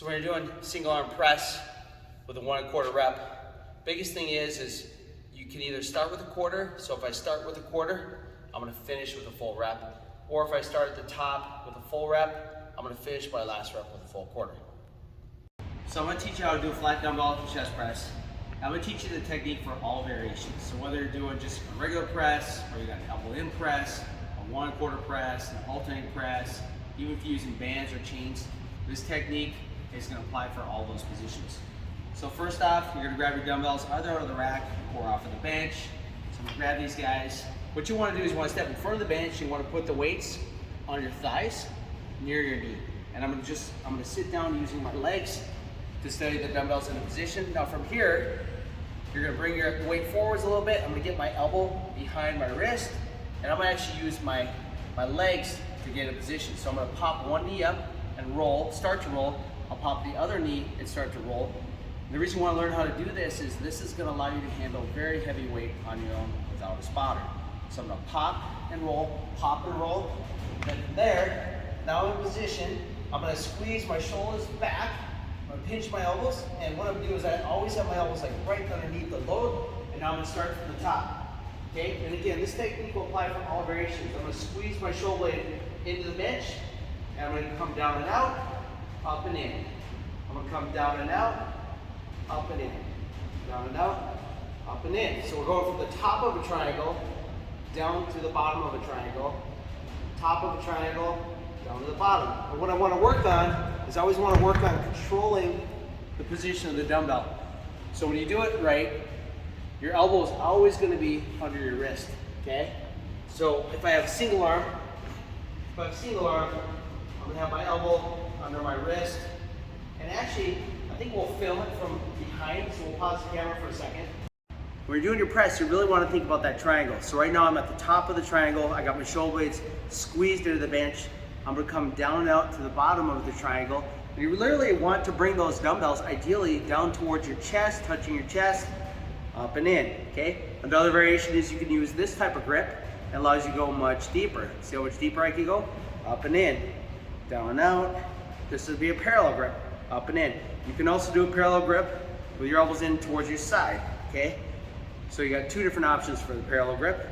So when you're doing single arm press with a 1 1/4 rep, biggest thing is you can either start with a quarter. So if I start with a quarter, I'm gonna finish with a full rep. Or if I start at the top with a full rep, I'm gonna finish my last rep with a full quarter. So I'm gonna teach you how to do a flat dumbbell chest press. I'm gonna teach you the technique for all variations. So whether you're doing just a regular press, or you got an elbow in press, a 1 1/4 press, an alternating press, even if you're using bands or chains, this technique is gonna apply for all those positions. So first off, you're gonna grab your dumbbells either out of the rack or off of the bench. So I'm gonna grab these guys. What you wanna do is you wanna step in front of the bench, you wanna put the weights on your thighs, near your knee. And I'm gonna sit down using my legs to steady the dumbbells in a position. Now from here, you're gonna bring your weight forwards a little bit. I'm gonna get my elbow behind my wrist, and I'm gonna actually use my legs to get in a position. So I'm gonna pop one knee up and roll, start to roll. I'll pop the other knee and start to roll. And the reason you wanna learn how to do this is gonna allow you to handle very heavy weight on your own without a spotter. So I'm gonna pop and roll, Then from there, now in position, I'm gonna squeeze my shoulders back, I'm gonna pinch my elbows, and what I'm gonna do is I always have my elbows like right underneath the load, and now I'm gonna start from the top. Okay, and again, this technique will apply for all variations. I'm gonna squeeze my shoulder blade into the bench, and I'm gonna come down and out, up and in. I'm gonna come down and out, up and in. Down and out, up and in. So we're going from the top of a triangle, down to the bottom of a triangle, top of a triangle, down to the bottom. But what I want to work on is I always want to work on controlling the position of the dumbbell. So when you do it right, your elbow is always going to be under your wrist, okay? So if I have a single arm, I'm going to have my elbow under my wrist. And actually, I think we'll film it from behind, so we'll pause the camera for a second. When you're doing your press, you really want to think about that triangle. So right now I'm at the top of the triangle. I got my shoulder blades squeezed into the bench. I'm going to come down and out to the bottom of the triangle. And you literally want to bring those dumbbells ideally down towards your chest, touching your chest, up and in, okay? Another variation is you can use this type of grip. It allows you to go much deeper. See how much deeper I can go? Up and in, down and out. This would be a parallel grip, up and in. You can also do a parallel grip with your elbows in towards your side, okay? So you got two different options for the parallel grip.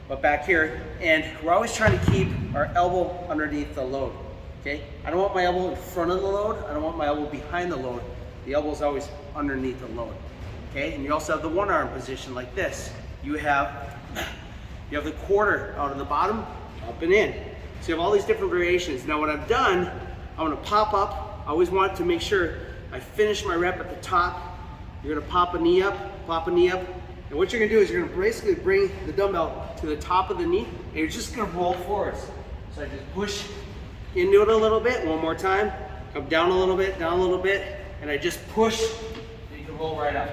But back here, and we're always trying to keep our elbow underneath the load, okay? I don't want my elbow in front of the load. I don't want my elbow behind the load. The elbow is always underneath the load, okay? And you also have the one arm position like this. You have the quarter out of the bottom, up and in. So you have all these different variations. Now what I've done, I'm gonna pop up. I always want to make sure I finish my rep at the top. You're gonna pop a knee up, and what you're gonna do is you're gonna basically bring the dumbbell to the top of the knee, and you're just gonna roll forwards. So I just push into it a little bit, one more time, come down a little bit, and I just push, and you can roll right up.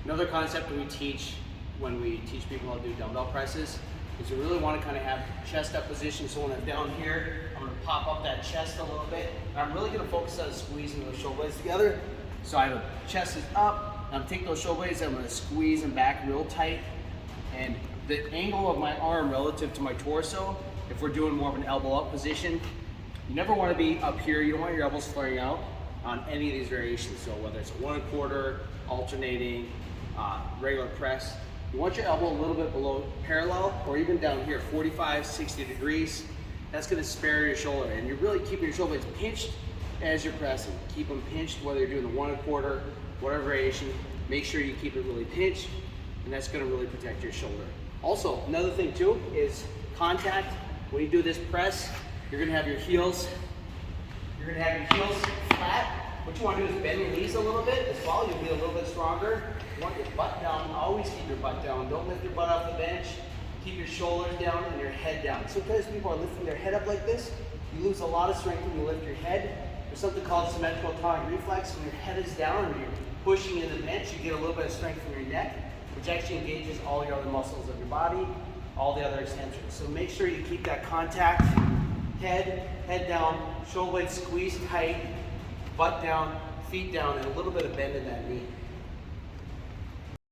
Another concept that we teach when we teach people how to do dumbbell presses is you really wanna kinda have chest up position. So when I'm down here, I'm gonna pop up that chest a little bit, and I'm really gonna focus on squeezing those shoulder blades together. So I have a chest is up, I'm gonna take those shoulder blades, I'm gonna squeeze them back real tight, and the angle of my arm relative to my torso, if we're doing more of an elbow up position, you never wanna be up here, you don't want your elbows flaring out on any of these variations. So whether it's a 1 1/4, alternating, regular press, you want your elbow a little bit below parallel, or even down here, 45, 60 degrees. That's gonna spare your shoulder, and you're really keeping your shoulder blades pinched as you're pressing. Keep them pinched, whether you're doing the 1 1/4, whatever variation, make sure you keep it really pinched, and that's gonna really protect your shoulder. Also, another thing too is contact. When you do this press, you're gonna have your heels flat. What you wanna do is bend your knees a little bit as well. You'll be a little bit stronger. You want your butt down, always keep your butt down. Don't lift your butt off the bench. Keep your shoulders down and your head down. Sometimes people are lifting their head up like this. You lose a lot of strength when you lift your head. There's something called symmetrical tonic reflex. When your head is down and you're pushing in the bench, you get a little bit of strength from your neck, which actually engages all your other muscles of your body, all the other extensions. So make sure you keep that contact, head down, shoulder blades squeezed tight, butt down, feet down, and a little bit of bend in that knee.